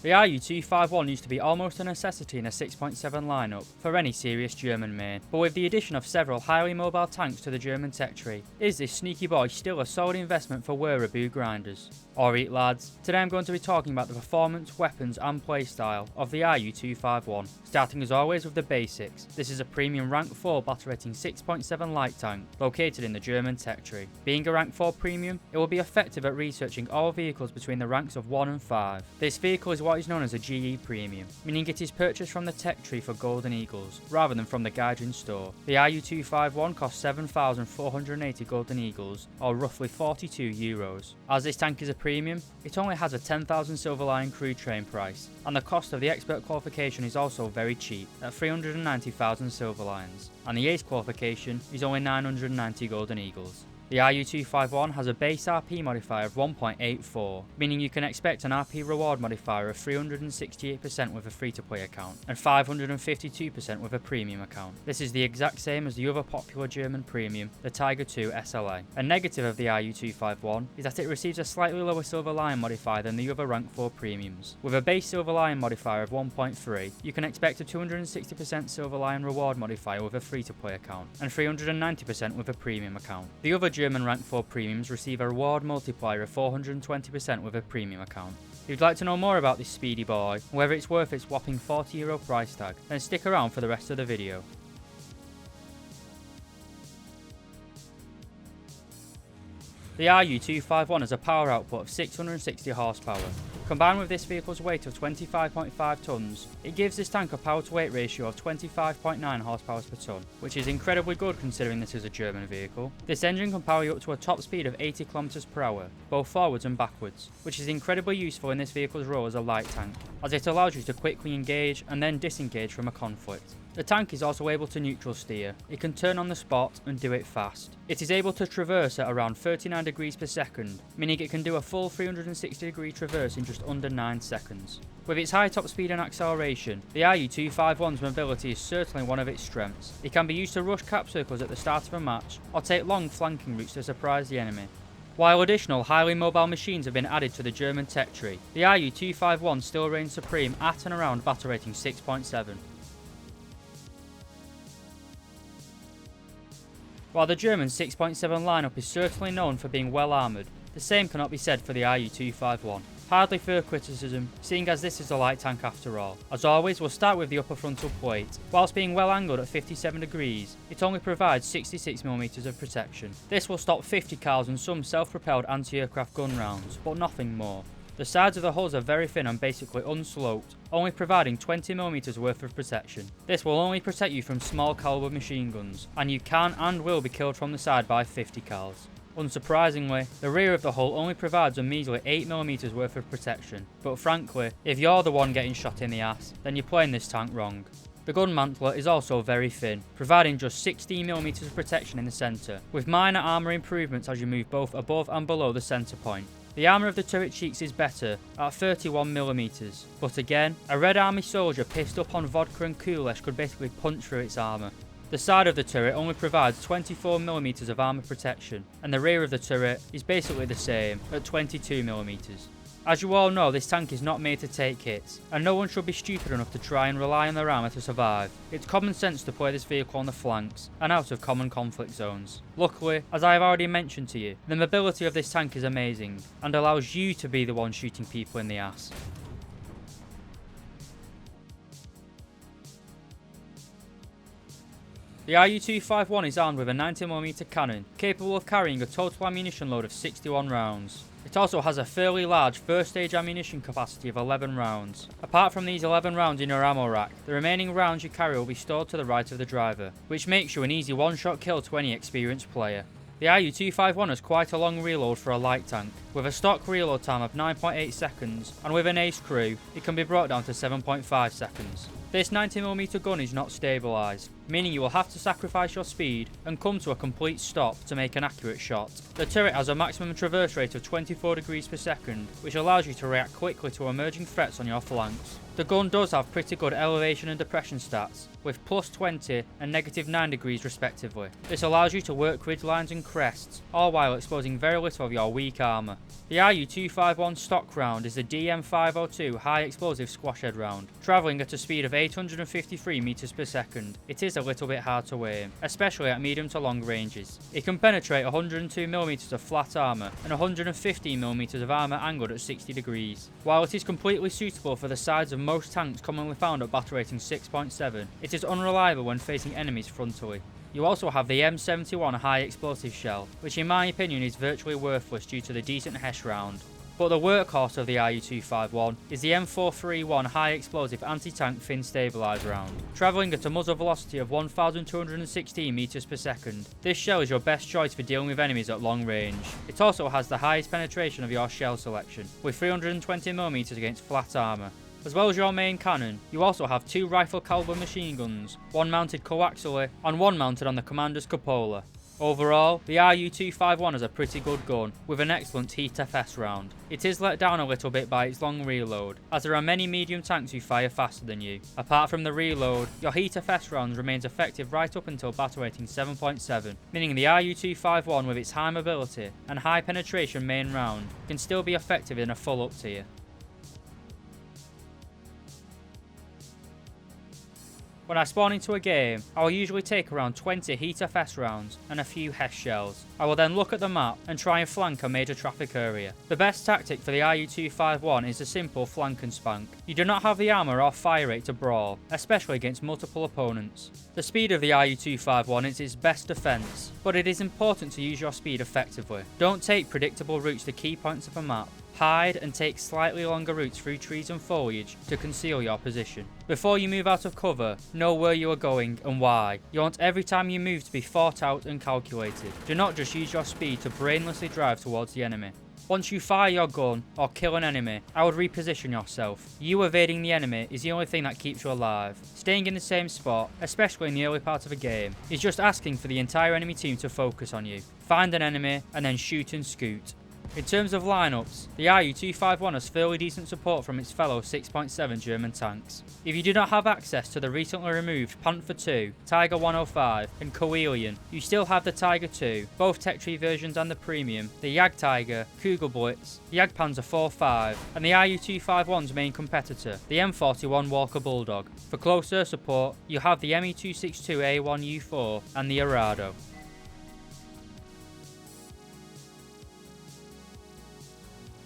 The Ru-251 used to be almost a necessity in a 6.7 lineup for any serious German main, but with the addition of several highly mobile tanks to the German tech tree, is this sneaky boy still a solid investment for wereaboo grinders? Alright lads, today I'm going to be talking about the performance, weapons and playstyle of the Ru-251, starting as always with the basics. This is a premium rank 4 battle rating 6.7 light tank, located in the German tech tree. Being a rank 4 premium, it will be effective at researching all vehicles between the ranks of 1 and 5. This vehicle is what is known as a GE premium, meaning it is purchased from the tech tree for golden eagles, rather than from the Gaijin store. The Ru-251 costs 7,480 golden eagles, or roughly €42. As this tank is a premium, it only has a 10,000 Silver Lion crew train price, and the cost of the expert qualification is also very cheap, at 390,000 Silver Lions, and the ace qualification is only 990 golden eagles. The Ru-251 has a base RP modifier of 1.84, meaning you can expect an RP reward modifier of 368% with a free-to-play account, and 552% with a premium account. This is the exact same as the other popular German premium, the Tiger II SLA. A negative of the Ru-251 is that it receives a slightly lower Silver Lion modifier than the other rank 4 premiums. With a base Silver Lion modifier of 1.3, you can expect a 260% Silver Lion reward modifier with a free-to-play account, and 390% with a premium account. The other German rank 4 premiums receive a reward multiplier of 420% with a premium account. If you'd like to know more about this speedy boy, and whether it's worth its whopping €40 price tag, then stick around for the rest of the video. The Ru-251 has a power output of 660 horsepower. Combined with this vehicle's weight of 25.5 tonnes, it gives this tank a power to weight ratio of 25.9 horsepower per tonne, which is incredibly good considering this is a German vehicle. This engine can power you up to a top speed of 80 km per hour, both forwards and backwards, which is incredibly useful in this vehicle's role as a light tank, as it allows you to quickly engage and then disengage from a conflict. The tank is also able to neutral steer. It can turn on the spot and do it fast. It is able to traverse at around 39 degrees per second, meaning it can do a full 360 degree traverse in just under 9 seconds. With its high top speed and acceleration, the Ru-251's mobility is certainly one of its strengths. It can be used to rush cap circles at the start of a match, or take long flanking routes to surprise the enemy. While additional highly mobile machines have been added to the German tech tree, the Ru-251 still reigns supreme at and around battle rating 6.7. While the German 6.7 lineup is certainly known for being well armoured, the same cannot be said for the Ru-251. Hardly fair criticism, seeing as this is a light tank after all. As always, we'll start with the upper frontal plate. Whilst being well angled at 57 degrees, it only provides 66mm of protection. This will stop 50 cals and some self-propelled anti-aircraft gun rounds, but nothing more. The sides of the hulls are very thin and basically unsloped, only providing 20mm worth of protection. This will only protect you from small caliber machine guns, and you can and will be killed from the side by 50 cals. Unsurprisingly, the rear of the hull only provides a measly 8mm worth of protection, but frankly, if you're the one getting shot in the ass, then you're playing this tank wrong. The gun mantler is also very thin, providing just 16mm of protection in the centre, with minor armour improvements as you move both above and below the centre point. The armour of the turret cheeks is better, at 31mm, but again, a Red Army soldier pissed up on vodka and Kulesh could basically punch through its armour. The side of the turret only provides 24mm of armour protection, and the rear of the turret is basically the same, at 22mm. As you all know, this tank is not made to take hits, and no one should be stupid enough to try and rely on their armour to survive. It's common sense to play this vehicle on the flanks, and out of common conflict zones. Luckily, as I have already mentioned to you, the mobility of this tank is amazing, and allows you to be the one shooting people in the ass. The Ru-251 is armed with a 90mm cannon, capable of carrying a total ammunition load of 61 rounds. It also has a fairly large first stage ammunition capacity of 11 rounds. Apart from these 11 rounds in your ammo rack, the remaining rounds you carry will be stored to the right of the driver, which makes you an easy one-shot kill to any experienced player. The Ru-251 has quite a long reload for a light tank. With a stock reload time of 9.8 seconds, and with an ace crew, it can be brought down to 7.5 seconds. This 90mm gun is not stabilised, meaning you will have to sacrifice your speed and come to a complete stop to make an accurate shot. The turret has a maximum traverse rate of 24 degrees per second, which allows you to react quickly to emerging threats on your flanks. The gun does have pretty good elevation and depression stats, with plus 20 and negative 9 degrees respectively. This allows you to work ridge lines and crests, all while exposing very little of your weak armour. The Ru-251 stock round is the DM502 high explosive squash head round, travelling at a speed of 853 meters per second. It is a little bit hard to aim, especially at medium to long ranges. It can penetrate 102mm of flat armour and 115mm of armour angled at 60 degrees. While it is completely suitable for the sides of most tanks commonly found at battle rating 6.7, it is unreliable when facing enemies frontally. You also have the M71 high explosive shell, which in my opinion is virtually worthless due to the decent HESH round. But the workhorse of the Ru-251 is the M431 high explosive anti-tank fin stabilised round, travelling at a muzzle velocity of 1216 meters per second. This shell is your best choice for dealing with enemies at long range. It also has the highest penetration of your shell selection, with 320mm against flat armour. As well as your main cannon, you also have two rifle caliber machine guns, one mounted coaxially and one mounted on the commander's cupola. Overall, the Ru-251 is a pretty good gun, with an excellent HEAT-FS round. It is let down a little bit by its long reload, as there are many medium tanks who fire faster than you. Apart from the reload, your HEAT-FS round remains effective right up until battle rating 7.7, meaning the Ru-251 with its high mobility and high penetration main round can still be effective in a full up tier. When I spawn into a game, I will usually take around 20 HEAT-FS rounds and a few HESH shells. I will then look at the map and try and flank a major traffic area. The best tactic for the Ru-251 is a simple flank and spank. You do not have the armour or fire rate to brawl, especially against multiple opponents. The speed of the Ru-251 is its best defence, but it is important to use your speed effectively. Don't take predictable routes to key points of a map. Hide and take slightly longer routes through trees and foliage to conceal your position. Before you move out of cover, know where you are going and why. You want every time you move to be thought out and calculated. Do not just use your speed to brainlessly drive towards the enemy. Once you fire your gun or kill an enemy, I would reposition yourself. You evading the enemy is the only thing that keeps you alive. Staying in the same spot, especially in the early part of a game, is just asking for the entire enemy team to focus on you. Find an enemy and then shoot and scoot. In terms of lineups, the Ru-251 has fairly decent support from its fellow 6.7 German tanks. If you do not have access to the recently removed Panther II, Tiger 105 and Koelian, you still have the Tiger II, both Tech Tree versions and the premium, the Jagdtiger, Kugelblitz, Jagdpanzer 4.5 and the Ru-251's main competitor, the M41 Walker Bulldog. For close air support, you have the Me262A1U4 and the Arado.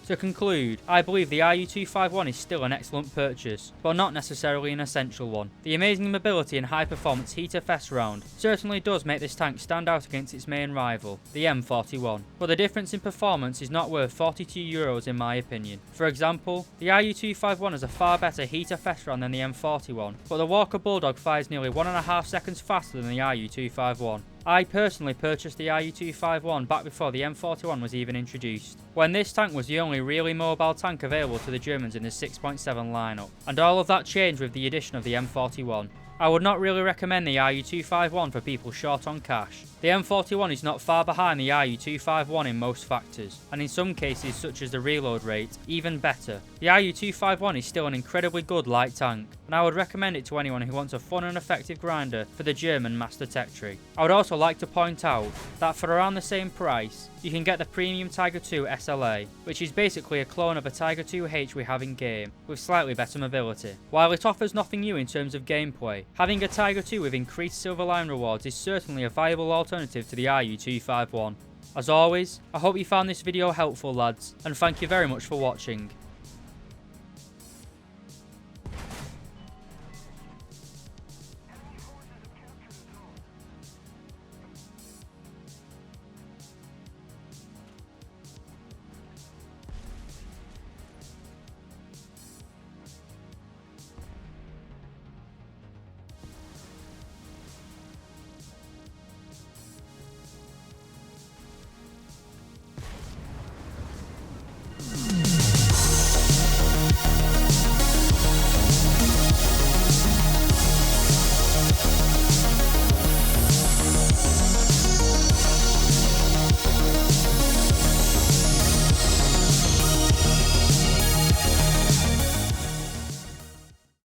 To conclude, I believe the Ru-251 is still an excellent purchase, but not necessarily an essential one. The amazing mobility and high performance HEAT-FS round certainly does make this tank stand out against its main rival, the M41, but the difference in performance is not worth €42 in my opinion. For example, the Ru-251 has a far better HEAT-FS round than the M41, but the Walker Bulldog fires nearly 1.5 seconds faster than the Ru-251. I personally purchased the Ru-251 back before the M41 was even introduced, when this tank was the only really mobile tank available to the Germans in the 6.7 lineup, and all of that changed with the addition of the M41. I would not really recommend the Ru-251 for people short on cash. The M41 is not far behind the Ru-251 in most factors, and in some cases such as the reload rate, even better. The Ru-251 is still an incredibly good light tank, and I would recommend it to anyone who wants a fun and effective grinder for the German Master Tech Tree. I would also like to point out that for around the same price, you can get the premium Tiger II SLA, which is basically a clone of a Tiger II-H we have in game, with slightly better mobility. While it offers nothing new in terms of gameplay, having a Tiger II with increased silver line rewards is certainly a viable alternative to the Ru-251. As always, I hope you found this video helpful lads, and thank you very much for watching.